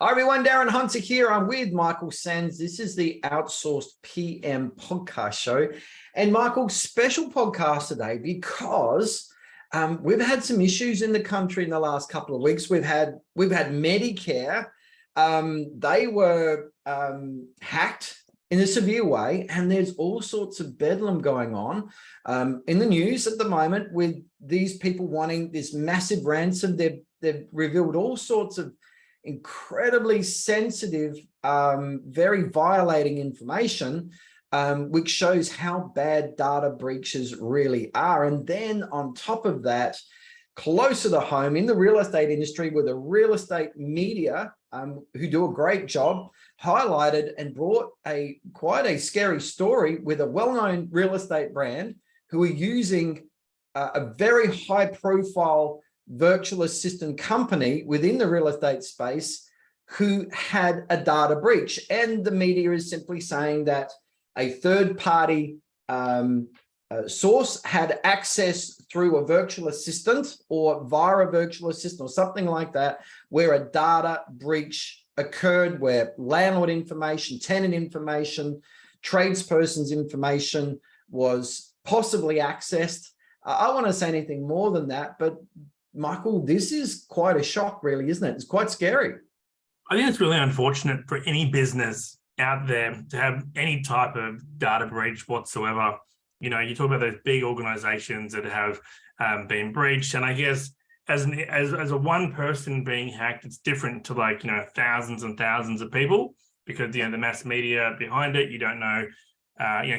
Hi everyone, Darren Hunter here. I'm with Michael Sands. This is the Outsourced PM Podcast Show. And Michael, special podcast today because we've had some issues in the country in the last couple of weeks. We've had Medicare. They were hacked in a severe way, and there's all sorts of bedlam going on in the news at the moment with these people wanting this massive ransom. They've revealed all sorts of incredibly sensitive, very violating information, which shows how bad data breaches really are. And then on top of that, closer to home in the real estate industry, with the real estate media, who do a great job, highlighted and brought quite a scary story with a well-known real estate brand who are using a very high-profile virtual assistant company within the real estate space who had a data breach. And the media is simply saying that a third-party source had access through a virtual assistant or via a virtual assistant or something like that, where a data breach occurred, where landlord information, tenant information, tradesperson's information was possibly accessed. I don't want to say anything more than that, but Michael, this is quite a shock, really, isn't it? It's quite scary. I think it's really unfortunate for any business out there to have any type of data breach whatsoever. You know, you talk about those big organizations that have been breached, and I guess as a one person being hacked, it's different to thousands and thousands of people, because the mass media behind it, you don't know.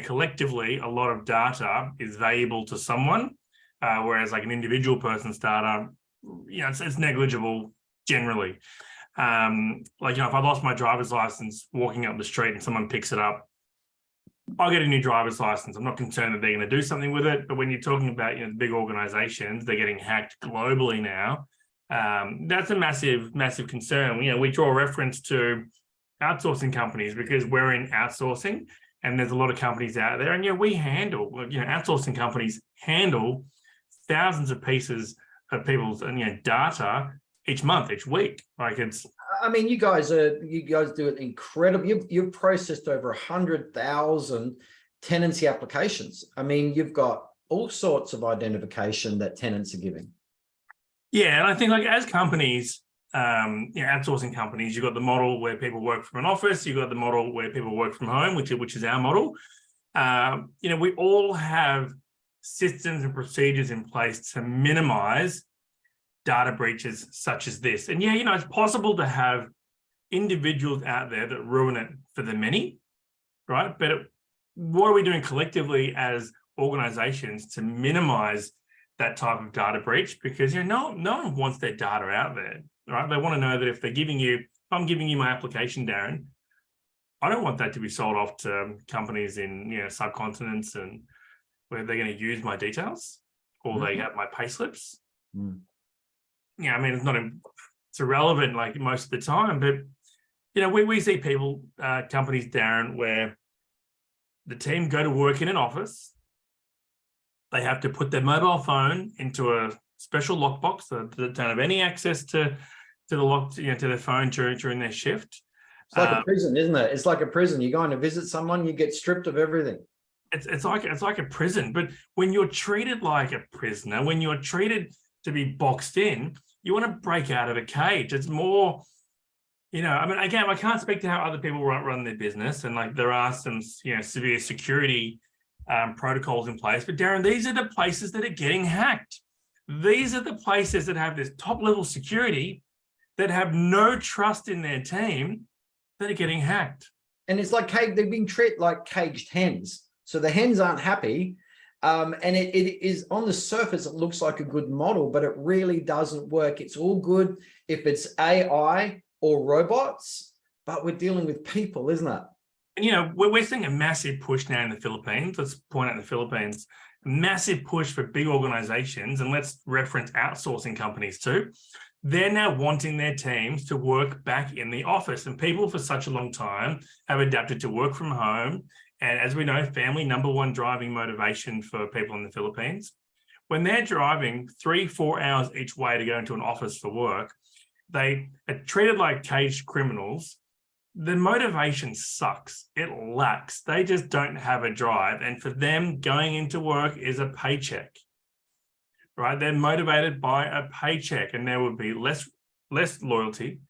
Collectively, a lot of data is valuable to someone. Whereas an individual person's data, it's negligible generally. If I lost my driver's license walking up the street and someone picks it up, I'll get a new driver's license. I'm not concerned that they're going to do something with it. But when you're talking about the big organizations, they're getting hacked globally now. That's a massive, massive concern. We draw reference to outsourcing companies because we're in outsourcing, and there's a lot of companies out there. And we handle, outsourcing companies handle thousands of pieces of people's data each month, each week. You guys do it incredible. You've processed over 100,000 tenancy applications. You've got all sorts of identification that tenants are giving. Yeah, and I think as companies, outsourcing companies, you've got the model where people work from an office, you've got the model where people work from home, which is our model. We all have systems and procedures in place to minimize data breaches such as this. And it's possible to have individuals out there that ruin it for the many, right? But what are we doing collectively as organizations to minimize that type of data breach? Because no one wants their data out there, right? They want to know that if I'm giving you my application, Darren, I don't want that to be sold off to companies in subcontinents and where they're going to use my details or they have my pay slips. It's irrelevant most of the time, but we see people, companies, Darren, where the team go to work in an office. They have to put their mobile phone into a special lockbox so that they don't have any access to the lock, to their phone during their shift. It's like a prison, isn't it? It's like a prison. You're going to visit someone, you get stripped of everything. It's like a prison, but when you're treated like a prisoner, when you're treated to be boxed in, you want to break out of a cage. It's more, again, I can't speak to how other people run their business, and there are some, severe security protocols in place. But Darren, these are the places that are getting hacked. These are the places that have this top level security, that have no trust in their team, that are getting hacked. And it's like they've been treated like caged hens. So the hens aren't happy. And it is, on the surface, it looks like a good model, but it really doesn't work. It's all good if it's AI or robots, but we're dealing with people, isn't it? And, we're seeing a massive push now in the Philippines. Let's point out the Philippines, a massive push for big organizations. And let's reference outsourcing companies too. They're now wanting their teams to work back in the office. And people for such a long time have adapted to work from home. And as we know, family, number one driving motivation for people in the Philippines. When they're driving 3-4 hours each way to go into an office for work, they are treated like caged criminals. The motivation sucks. It lacks. They just don't have a drive. And for them, going into work is a paycheck, right? They're motivated by a paycheck, and there would be less loyalty,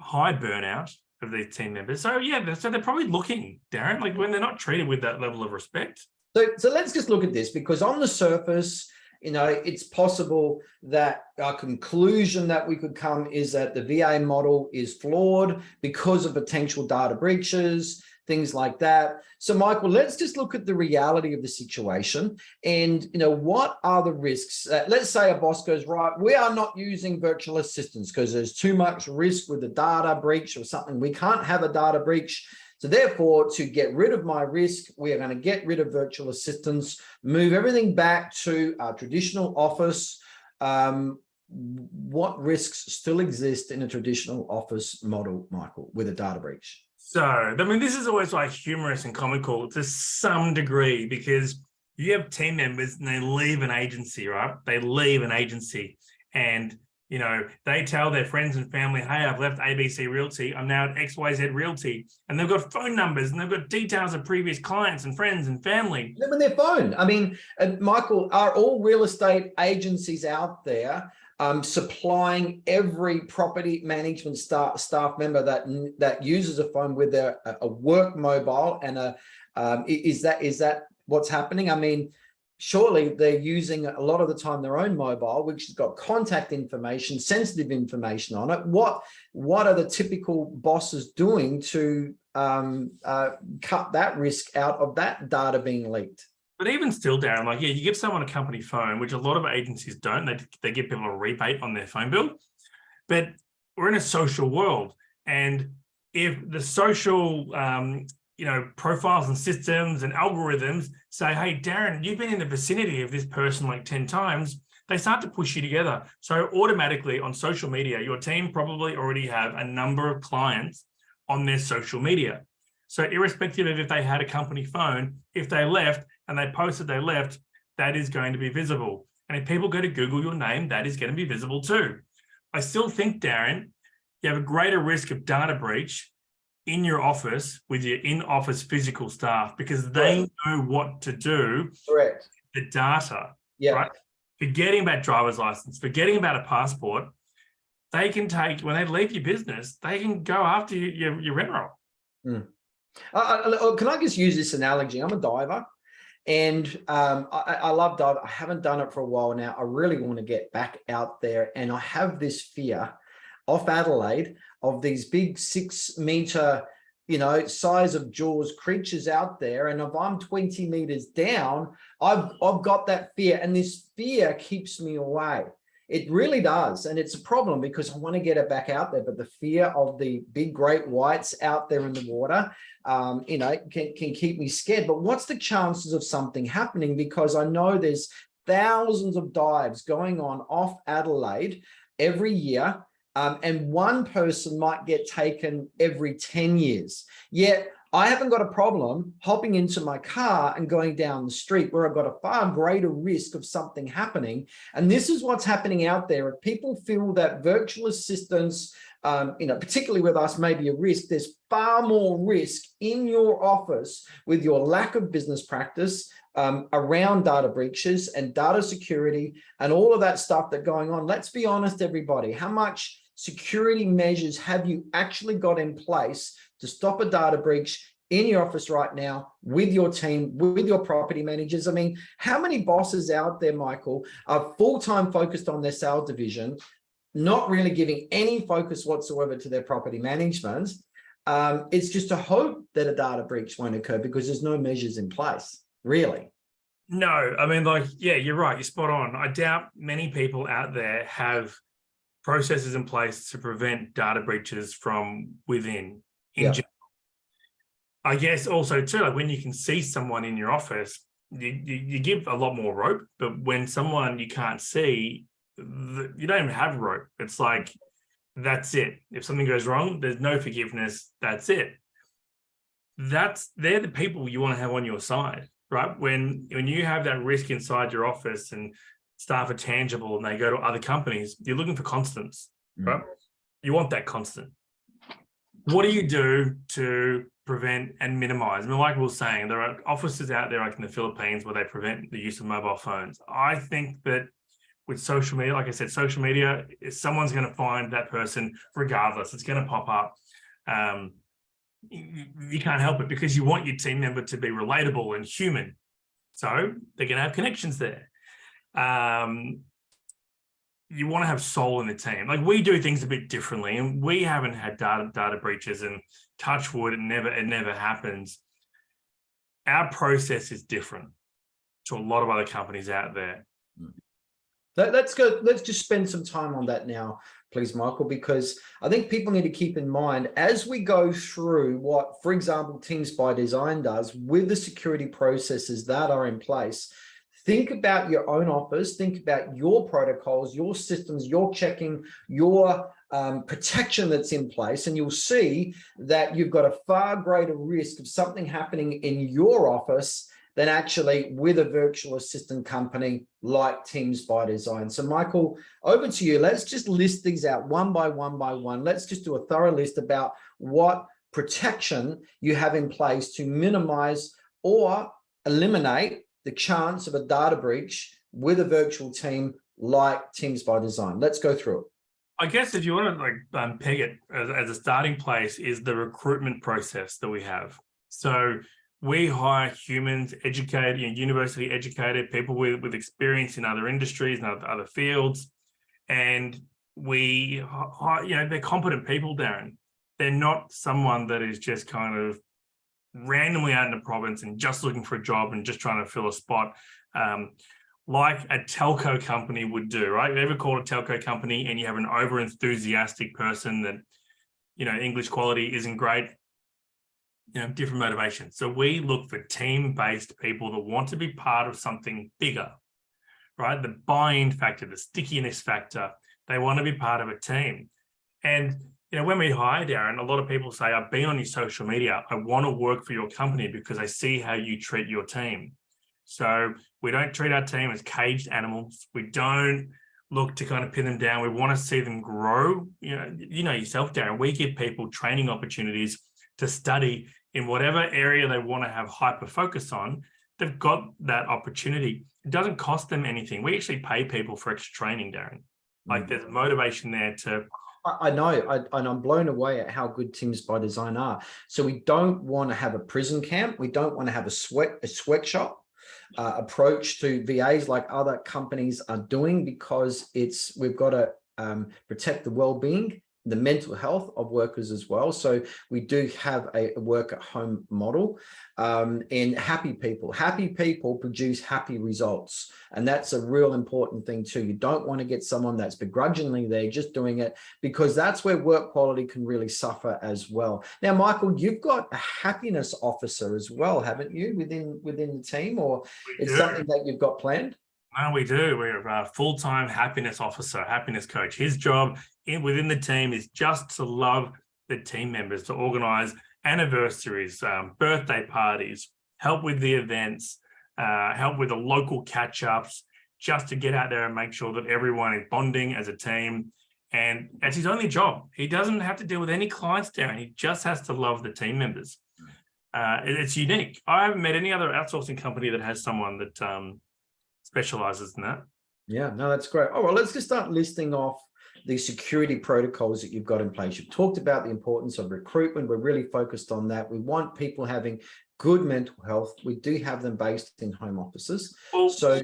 high burnout of these team members. So yeah, so they're probably looking, Darren, like when they're not treated with that level of respect. So let's just look at this, because on the surface, it's possible that our conclusion that we could come is that the VA model is flawed because of potential data breaches, things like that. So Michael, let's just look at the reality of the situation and, what are the risks? Let's say a boss goes, right, we are not using virtual assistants because there's too much risk with a data breach or something. We can't have a data breach. So therefore, to get rid of my risk, we are going to get rid of virtual assistants, move everything back to our traditional office. What risks still exist in a traditional office model, Michael, with a data breach? So, I mean, this is always like humorous and comical to some degree, because you have team members and they leave an agency, right? They leave an agency and they tell their friends and family, hey, I've left ABC Realty. I'm now at XYZ Realty. And they've got phone numbers and they've got details of previous clients and friends and family. Live in their phone. I mean, Michael, are all real estate agencies out there supplying every property management staff member that uses a phone with a work mobile and is that what's happening? I mean, surely they're using a lot of the time their own mobile, which has got contact information, sensitive information on it. What are the typical bosses doing to cut that risk out of that data being leaked? But even still, Darren, like, you give someone a company phone, which a lot of agencies don't. They give people a rebate on their phone bill. But we're in a social world. And if the social profiles and systems and algorithms say, hey, Darren, you've been in the vicinity of this person like 10 times, they start to push you together. So automatically on social media, your team probably already have a number of clients on their social media. So irrespective of if they had a company phone, if they left and they posted they left, that is going to be visible. And if people go to Google your name, that is going to be visible too. I still think, Darren, you have a greater risk of data breach in your office with your in-office physical staff, because they know what to do. Correct. The data, yeah. Right? Forgetting about driver's license, forgetting about a passport, they can take, when they leave your business, they can go after your rent roll. Mm. Can I just use this analogy? I'm a diver. And I love diving. I haven't done it for a while now. I really want to get back out there. And I have this fear off Adelaide of these big 6 meter, size of jaws creatures out there. And if I'm 20 meters down, I've got that fear. And this fear keeps me away. It really does. And it's a problem because I want to get it back out there. But the fear of the big great whites out there in the water, can keep me scared. But what's the chances of something happening? Because I know there's thousands of dives going on off Adelaide every year. And one person might get taken every 10 years. Yet I haven't got a problem hopping into my car and going down the street where I've got a far greater risk of something happening. And this is what's happening out there. If people feel that virtual assistants, particularly with us, may be a risk, there's far more risk in your office with your lack of business practice around data breaches and data security and all of that stuff that's going on. Let's be honest, everybody. How much security measures have you actually got in place to stop a data breach in your office right now with your team, with your property managers? I mean, how many bosses out there, Michael, are full-time focused on their sales division, not really giving any focus whatsoever to their property management? It's just a hope that a data breach won't occur because there's no measures in place, really. No, I mean, you're right. You're spot on. I doubt many people out there have processes in place to prevent data breaches from within in general. I guess also too, like when you can see someone in your office, you give a lot more rope, but when someone you can't see, you don't even have rope. It's like, that's it. If something goes wrong, there's no forgiveness. That's it. They're the people you want to have on your side, right? When you have that risk inside your office and staff are tangible and they go to other companies, you're looking for constants. right? You want that constant. What do you do to prevent and minimize? I mean, like we were saying, there are offices out there like in the Philippines where they prevent the use of mobile phones. I think that with social media, like I said, social media, someone's going to find that person regardless. It's going to pop up. You can't help it because you want your team member to be relatable and human. So they're going to have connections there. You want to have soul in the team. Like we do things a bit differently, and we haven't had data breaches, and touch wood, it never happens. Our process is different to a lot of other companies out there. Let's just spend some time on that now, please, Michael, because I think people need to keep in mind as we go through what, for example, Teams by Design does with the security processes that are in place. Think about your own office, think about your protocols, your systems, your checking, your protection that's in place, and you'll see that you've got a far greater risk of something happening in your office than actually with a virtual assistant company like Teams by Design. So Michael, over to you. Let's just list these out one by one. Let's just do a thorough list about what protection you have in place to minimize or eliminate the chance of a data breach with a virtual team like Teams by Design. Let's go through it. I guess if you want to peg it as a starting place is the recruitment process that we have. So we hire humans, educated, university educated people with experience in other industries and other fields, and we hire, they're competent people, Darren. They're not someone that is just kind of randomly out in the province and just looking for a job and just trying to fill a spot, like a telco company would do, right? You ever call a telco company and you have an over-enthusiastic person that, English quality isn't great, different motivations. So we look for team-based people that want to be part of something bigger, right? The buy-in factor, the stickiness factor, they want to be part of a team. And when we hire, Darren, a lot of people say, I've been on your social media. I want to work for your company because I see how you treat your team. So we don't treat our team as caged animals. We don't look to kind of pin them down. We want to see them grow. You know yourself, Darren, we give people training opportunities to study in whatever area they want to have hyper focus on. They've got that opportunity. It doesn't cost them anything. We actually pay people for extra training, Darren. Like there's motivation there to... I know, and I'm blown away at how good Teams by Design are. So we don't want to have a prison camp. We don't want to have a sweatshop approach to VAs like other companies are doing, because we've got to protect the well-being, the mental health of workers as well. So we do have a work at home model, and happy people produce happy results. And that's a real important thing too. You don't want to get someone that's begrudgingly there just doing it, because that's where work quality can really suffer as well. Now, Michael, you've got a happiness officer as well, haven't you, within the team, or it's something that you've got planned? No, we do. We're a full-time happiness officer, happiness coach. His job within the team is just to love the team members, to organize anniversaries, birthday parties, help with the events, help with the local catch-ups, just to get out there and make sure that everyone is bonding as a team. And that's his only job. He doesn't have to deal with any clients, Darren. He just has to love the team members. It's unique. I haven't met any other outsourcing company that has someone that specializes in that. Yeah, no, that's great. All right, let's just start listing off the security protocols that you've got in place. You've talked about the importance of recruitment. We're really focused on that. We want people having good mental health. We do have them based in home offices. Well, so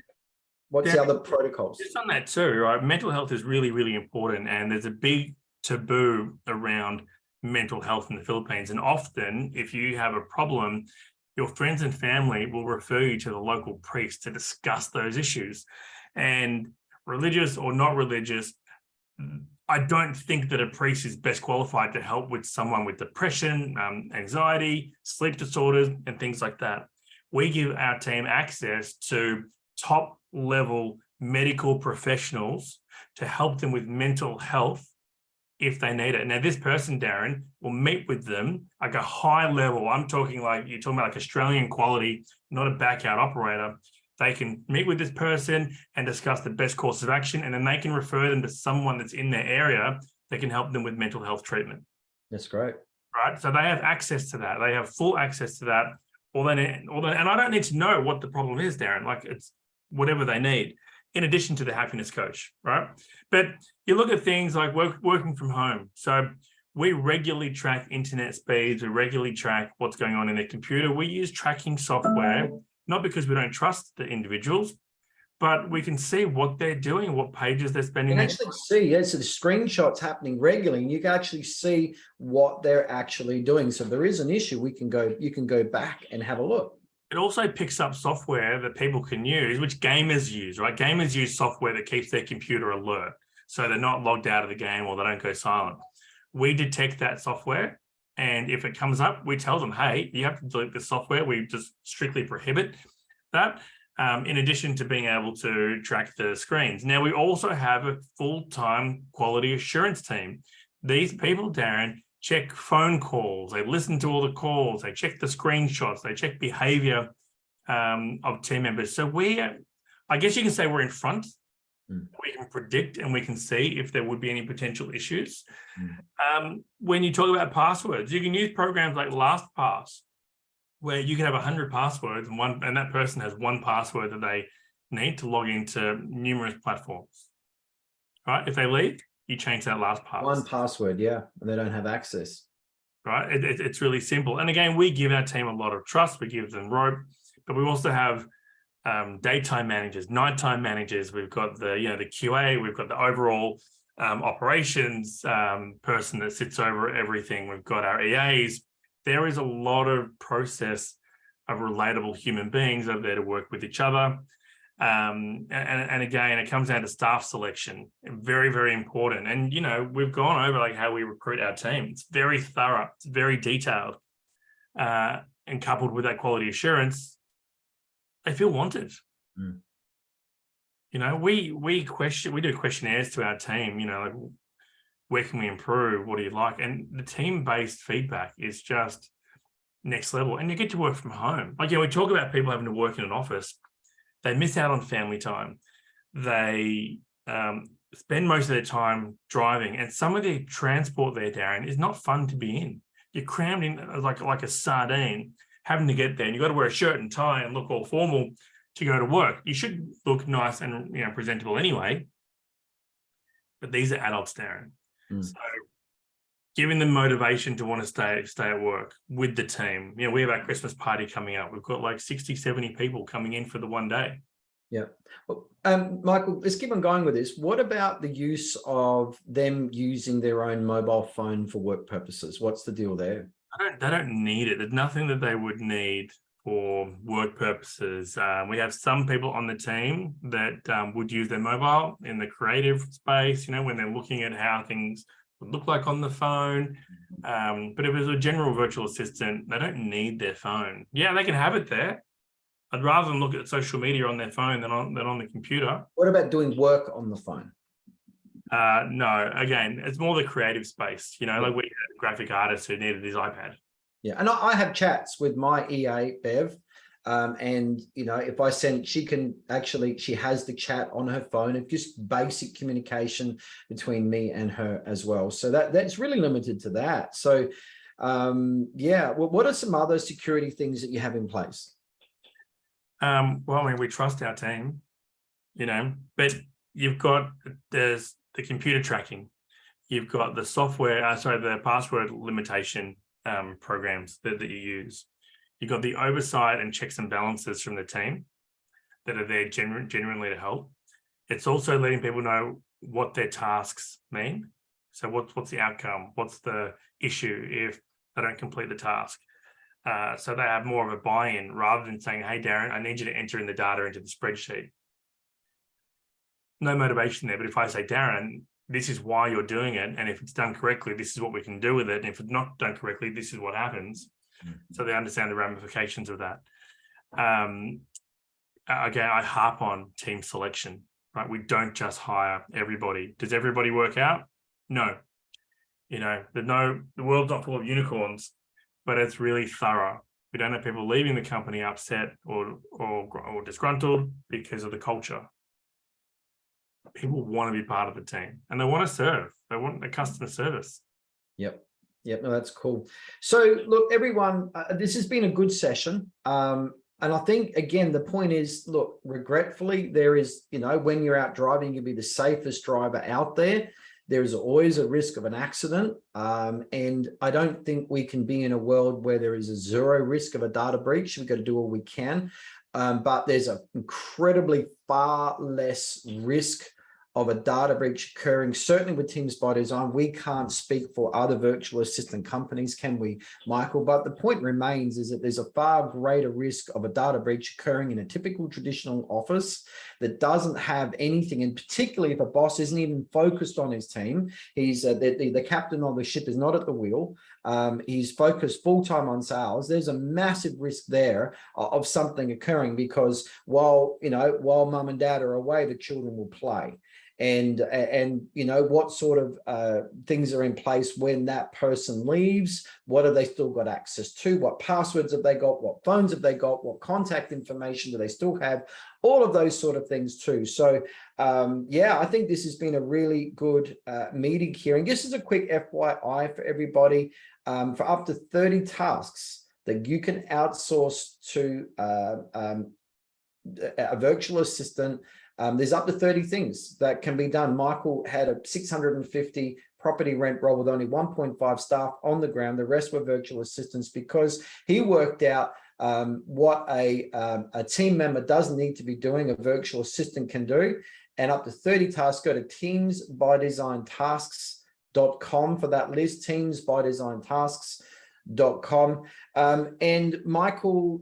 what's the other protocols? Just on that too, right? Mental health is really, really important. And there's a big taboo around mental health in the Philippines. And often if you have a problem, your friends and family will refer you to the local priest to discuss those issues. And religious or not religious, I don't think that a priest is best qualified to help with someone with depression, anxiety, sleep disorders, and things like that. We give our team access to top-level medical professionals to help them with mental health if they need it. Now, this person, Darren, will meet with them like a high level. I'm talking like, you're talking about like Australian quality, not a back-out operator. They can meet with this person and discuss the best course of action, and then they can refer them to someone that's in their area that can help them with mental health treatment. That's great. Right. So they have access to that. They have full access to that. And I don't need to know what the problem is, Darren. Like, it's whatever they need, in addition to the happiness coach, right? But you look at things like working from home. So we regularly track internet speeds. We regularly track what's going on in their computer. We use tracking software, not because we don't trust the individuals, but we can see what they're doing, what pages they're spending. You can actually see, so the screenshots happening regularly, and you can actually see what they're actually doing. So if there is an issue, you can go back and have a look. It also picks up software that people can use, which gamers use, right? Gamers use software that keeps their computer alert, so they're not logged out of the game or they don't go silent. We detect that software, and if it comes up, we tell them, hey, you have to delete the software. We just strictly prohibit that. In addition to being able to track the screens. Now, we also have a full-time quality assurance team. These people, Darren, check phone calls. They listen to all the calls. They check the screenshots. They check behavior of team members. So I guess you can say we're in front. We can predict and we can see if there would be any potential issues. When you talk about passwords, you can use programs like LastPass, where you can have 100 passwords and that person has one password that they need to log into numerous platforms, right? If they leave, you change that LastPass. One password, yeah, and they don't have access. Right, it's really simple. And again, we give our team a lot of trust. We give them rope, but we also have daytime managers, nighttime managers. We've got the QA. We've got the overall operations person that sits over everything. We've got our EAs. There is a lot of process of relatable human beings that are there to work with each other. And again, it comes down to staff selection. Very, very important. And, we've gone over like how we recruit our team. It's very thorough. It's very detailed. And coupled with that quality assurance, they feel wanted. We do questionnaires to our team, like, where can we improve? What do you like? And the team-based feedback is just next level. And you get to work from home. Like, we talk about people having to work in an office. They miss out on family time. They spend most of their time driving. And some of the transport there, Darren, is not fun to be in. You're crammed in like a sardine, having to get there. And you've got to wear a shirt and tie and look all formal to go to work. You should look nice and presentable anyway. But these are adults, Darren. So giving them motivation to want to stay at work with the team. We have our Christmas party coming up. We've got like 60, 70 people coming in for the one day. Yeah. Well, Michael, let's keep on going with this. What about the use of them using their own mobile phone for work purposes? What's the deal there? They don't need it. There's nothing that they would need for work purposes. We have some people on the team that would use their mobile in the creative space, when they're looking at how things would look like on the phone. But if it's a general virtual assistant, they don't need their phone. Yeah, they can have it there. I'd rather them look at social media on their phone than on the computer. What about doing work on the phone? No, again, it's more the creative space. Like we had a graphic artist who needed his iPad. Yeah, and I have chats with my EA, Bev, and, if I send, she has the chat on her phone and just basic communication between me and her as well. So that's really limited to that. So, what are some other security things that you have in place? We trust our team, but there's the computer tracking. You've got the software, the password limitation programs that you use. You've got the oversight and checks and balances from the team that are there genuinely to help. It's also letting people know what their tasks mean. So what's the outcome? What's the issue if they don't complete the task? So they have more of a buy-in rather than saying, hey, Darren, I need you to enter in the data into the spreadsheet. No motivation there. But if I say, Darren, this is why you're doing it. And if it's done correctly, this is what we can do with it. And if it's not done correctly, this is what happens. So they understand the ramifications of that. Again, I harp on team selection, right? We don't just hire everybody. Does everybody work out? No. The world's not full of unicorns, but it's really thorough. We don't have people leaving the company upset or disgruntled because of the culture. People want to be part of the team and they want to serve. They want the customer service. Yep. Yep. No, that's cool. So look, everyone, this has been a good session. And I think, again, the point is, look, regretfully, there is, when you're out driving, you'll be the safest driver out there. There is always a risk of an accident. And I don't think we can be in a world where there is a zero risk of a data breach. We've got to do all we can. But there's an incredibly far less risk of a data breach occurring, certainly with Teams by Design. We can't speak for other virtual assistant companies, can we, Michael? But the point remains is that there's a far greater risk of a data breach occurring in a typical traditional office that doesn't have anything, and particularly if a boss isn't even focused on his team. He's the captain of the ship is not at the wheel. He's focused full-time on sales. There's a massive risk there of something occurring, because while mum and dad are away, the children will play. And what sort of things are in place when that person leaves? What have they still got access to? What passwords have they got? What phones have they got? What contact information do they still have? All of those sort of things too. So I think this has been a really good meeting here. And just as a quick FYI for everybody, for up to 30 tasks that you can outsource to a virtual assistant, there's up to 30 things that can be done. Michael had a 650 property rent roll with only 1.5 staff on the ground. The rest were virtual assistants, because he worked out what a team member doesn't need to be doing, a virtual assistant can do. And up to 30 tasks. Go to teamsbydesigntasks.com for that list, teamsbydesigntasks.com. And Michael,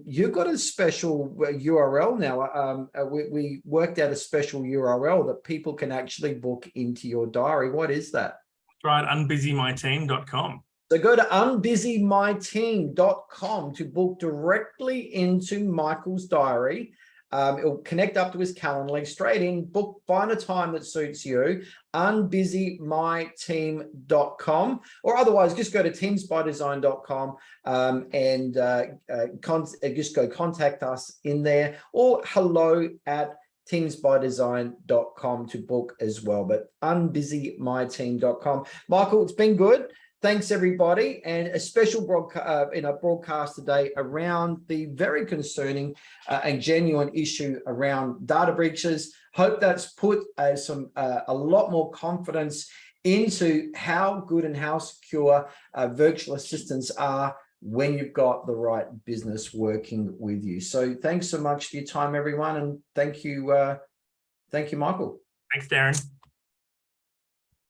you've got a special URL now. We worked out a special URL that people can actually book into your diary. What is that? Right, unbusymyteam.com. So go to unbusymyteam.com to book directly into Michael's diary. It'll connect up to his calendar, straight in, book, find a time that suits you, unbusymyteam.com, or otherwise just go to teamsbydesign.com and just go contact us in there, or hello@teamsbydesign.com to book as well, but unbusymyteam.com. Michael, it's been good. Thanks, everybody, and a special broadcast today around the very concerning and genuine issue around data breaches. Hope that's put a lot more confidence into how good and how secure virtual assistants are when you've got the right business working with you. So thanks so much for your time, everyone, and thank you, Michael. Thanks, Darren.